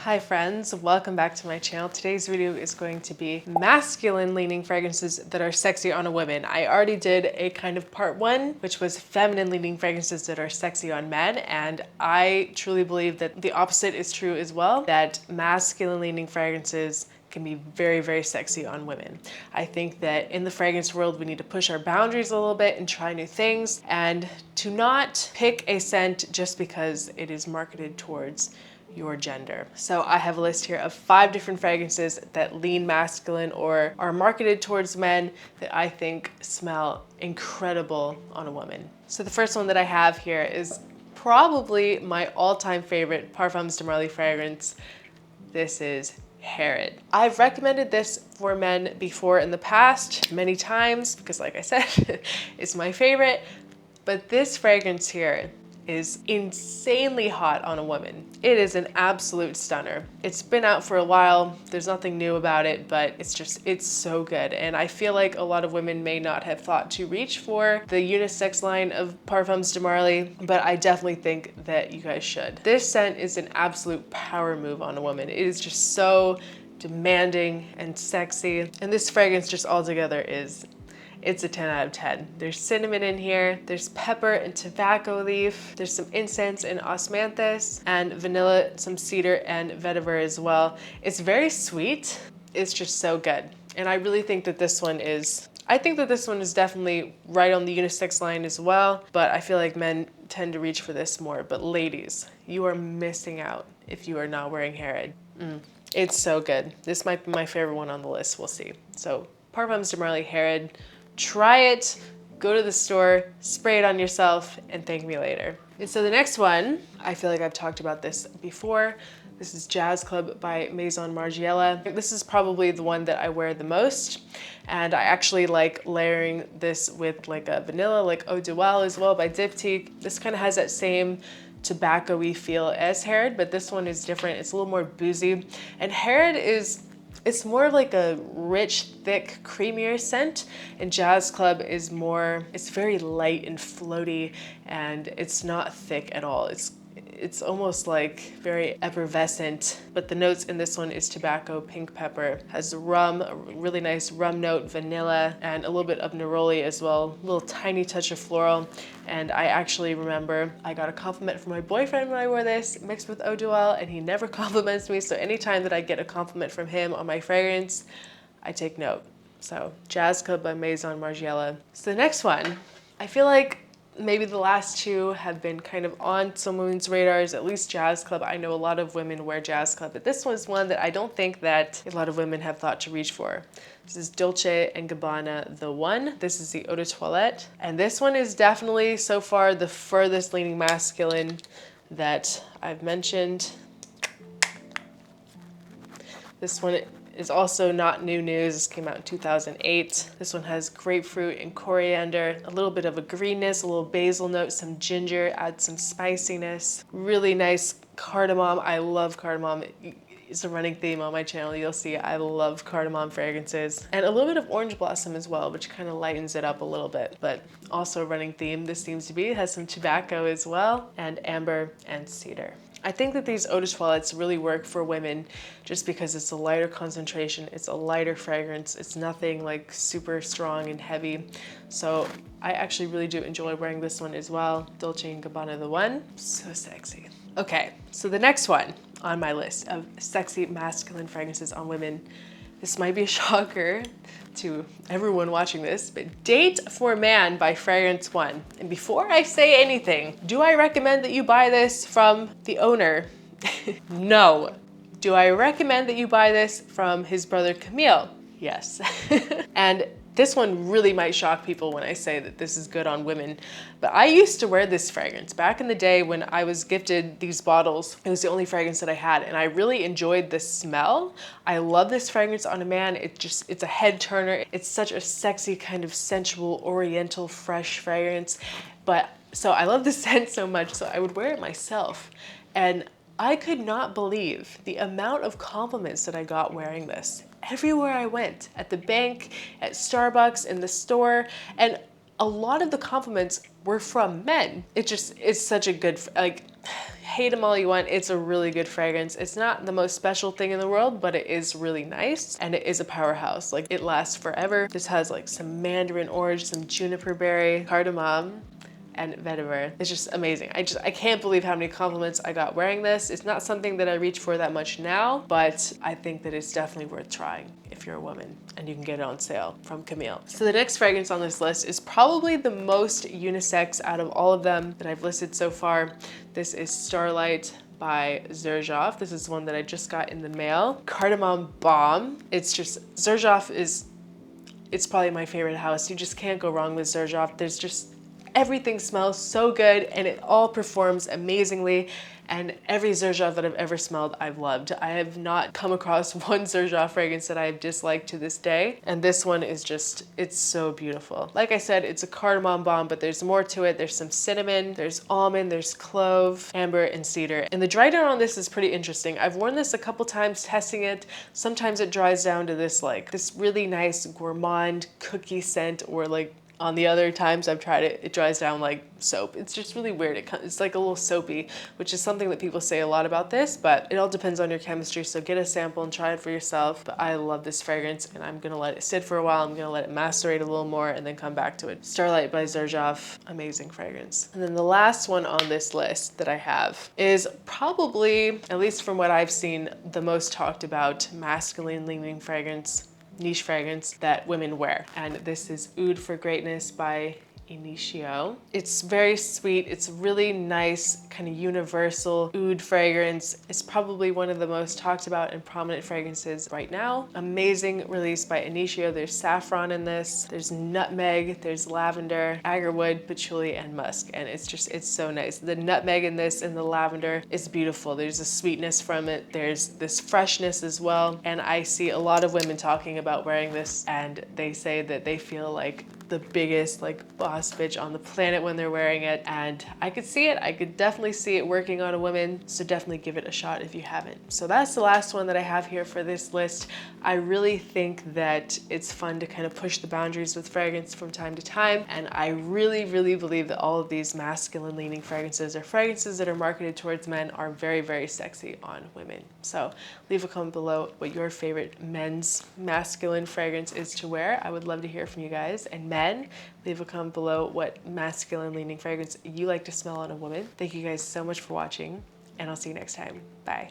Hi friends, welcome back to my channel. Today's video is going to be masculine leaning fragrances that are sexy on a woman. I already did a kind of part one, which was feminine leaning fragrances that are sexy on men. And I truly believe that the opposite is true as well, that masculine leaning fragrances can be very, very sexy on women. I think that in the fragrance world, we need to push our boundaries a little bit and try new things, and to not pick a scent just because it is marketed towards your gender. So I have a list here of 5 different fragrances that lean masculine or are marketed towards men that I think smell incredible on a woman. So the first one that I have here is probably my all-time favorite Parfums de Marly fragrance. This is Herod. I've recommended this for men before in the past many times because, like I said, it's my favorite. But this fragrance here is insanely hot on a woman. It is an absolute stunner. It's been out for a while. There's nothing new about it, but it's so good. And I feel like a lot of women may not have thought to reach for the unisex line of Parfums de Marly, but I definitely think that you guys should. This scent is an absolute power move on a woman. It is just so demanding and sexy. And this fragrance just altogether it's a 10 out of 10. There's cinnamon in here, there's pepper and tobacco leaf, there's some incense and osmanthus, and vanilla, some cedar and vetiver as well. It's very sweet. It's just so good. And I really think that this one is, definitely right on the unisex line as well, but I feel like men tend to reach for this more. But ladies, you are missing out if you are not wearing Herod. It's so good. This might be my favorite one on the list, we'll see. So Parfums de Marly Herod. Try it, go to the store, spray it on yourself, and thank me later. And so the next one, I feel like I've talked about this before. This is Jazz Club by Maison Margiela. This is probably the one that I wear the most. And I actually like layering this with like a vanilla, like Eau de Toilette as well by Diptyque. This kind of has that same tobacco-y feel as Herod, but this one is different. It's a little more boozy. And Herod it's more of like a rich, thick, creamier scent, and Jazz Club is more, it's very light and floaty, and it's not thick at all. It's almost like very effervescent, but the notes in this one is tobacco, pink pepper, has rum, a really nice rum note, vanilla, and a little bit of neroli as well, a little tiny touch of floral. And I actually remember I got a compliment from my boyfriend when I wore this, mixed with Eau de Toilette, and he never compliments me, so anytime that I get a compliment from him on my fragrance, I take note. So Jazz Club by Maison Margiela. So the next one, I feel like maybe the last two have been kind of on some women's radars, at least Jazz Club. I know a lot of women wear Jazz Club, but this was one that I don't think that a lot of women have thought to reach for. This is Dolce & Gabbana The One. This is the Eau de Toilette. And this one is definitely so far the furthest leaning masculine that I've mentioned. This one is also not new news. This came out in 2008. This one has grapefruit and coriander, a little bit of a greenness, a little basil note, some ginger, add some spiciness. Really nice cardamom. I love cardamom. It's a running theme on my channel. You'll see I love cardamom fragrances. And a little bit of orange blossom as well, which kind of lightens it up a little bit. But also a running theme, this seems to be. It has some tobacco as well, and amber and cedar. I think that these Eau de Toilettes really work for women just because it's a lighter concentration, it's a lighter fragrance, it's nothing like super strong and heavy. So I actually really do enjoy wearing this one as well. Dolce & Gabbana The One, so sexy. Okay, so the next one on my list of sexy masculine fragrances on women, this might be a shocker to everyone watching this, but Date for Man by Fragrance.One. And before I say anything, do I recommend that you buy this from the owner? No. Do I recommend that you buy this from his brother Camille? Yes. And this one really might shock people when I say that this is good on women, but I used to wear this fragrance back in the day when I was gifted these bottles. It was the only fragrance that I had, and I really enjoyed the smell. I love this fragrance on a man. It's a head turner. It's such a sexy kind of sensual, oriental, fresh fragrance. So I love the scent so much, so I would wear it myself. And I could not believe the amount of compliments that I got wearing this. Everywhere I went, at the bank, at Starbucks, in the store, and a lot of the compliments were from men. It's such a good, like, hate them all you want. It's a really good fragrance. It's not the most special thing in the world, but it is really nice and it is a powerhouse. Like, it lasts forever. This has like some mandarin orange, some juniper berry, cardamom, and vetiver. It's just amazing. I can't believe how many compliments I got wearing this. It's not something that I reach for that much now, but I think that it's definitely worth trying if you're a woman, and you can get it on sale from Camille. So the next fragrance on this list is probably the most unisex out of all of them that I've listed so far. This is Starlight by Zerjaf. This is one that I just got in the mail. Cardamom Bomb. It's just, Zerjaf is, it's probably my favorite house. You just can't go wrong with Zerjaf. There's just, everything smells so good and it all performs amazingly. And every Zerjaf that I've ever smelled, I've loved. I have not come across one Zerjaf fragrance that I've disliked to this day. And this one is just, it's so beautiful. Like I said, it's a cardamom bomb, but there's more to it. There's some cinnamon, there's almond, there's clove, amber, and cedar. And the dry down on this is pretty interesting. I've worn this a couple times testing it. Sometimes it dries down to this like, this really nice gourmand cookie scent, or like, on the other times I've tried it, it dries down like soap. It's just really weird. It's like a little soapy, which is something that people say a lot about this, but it all depends on your chemistry. So get a sample and try it for yourself. But I love this fragrance and I'm gonna let it sit for a while. I'm gonna let it macerate a little more and then come back to it. Starlight by Zerjaf, amazing fragrance. And then the last one on this list that I have is probably, at least from what I've seen, the most talked about masculine leaning fragrance, niche fragrance that women wear. And this is Oud for Greatness by Initio. It's very sweet. It's really nice, kind of universal oud fragrance. It's probably one of the most talked about and prominent fragrances right now. Amazing release by Initio. There's saffron in this, there's nutmeg, there's lavender, agarwood, patchouli, and musk. And it's just, it's so nice. The nutmeg in this and the lavender is beautiful. There's a sweetness from it. There's this freshness as well. And I see a lot of women talking about wearing this and they say that they feel like the biggest like boss bitch on the planet when they're wearing it, and I could see it. I could definitely see it working on a woman, so definitely give it a shot if you haven't. So that's the last one that I have here for this list. I really think that it's fun to kind of push the boundaries with fragrance from time to time, and I really, really believe that all of these masculine leaning fragrances or fragrances that are marketed towards men are very, very sexy on women. So leave a comment below what your favorite men's masculine fragrance is to wear. I would love to hear from you guys. And men, leave a comment below what masculine leaning fragrance you like to smell on a woman. Thank you guys so much for watching, and I'll see you next time. Bye.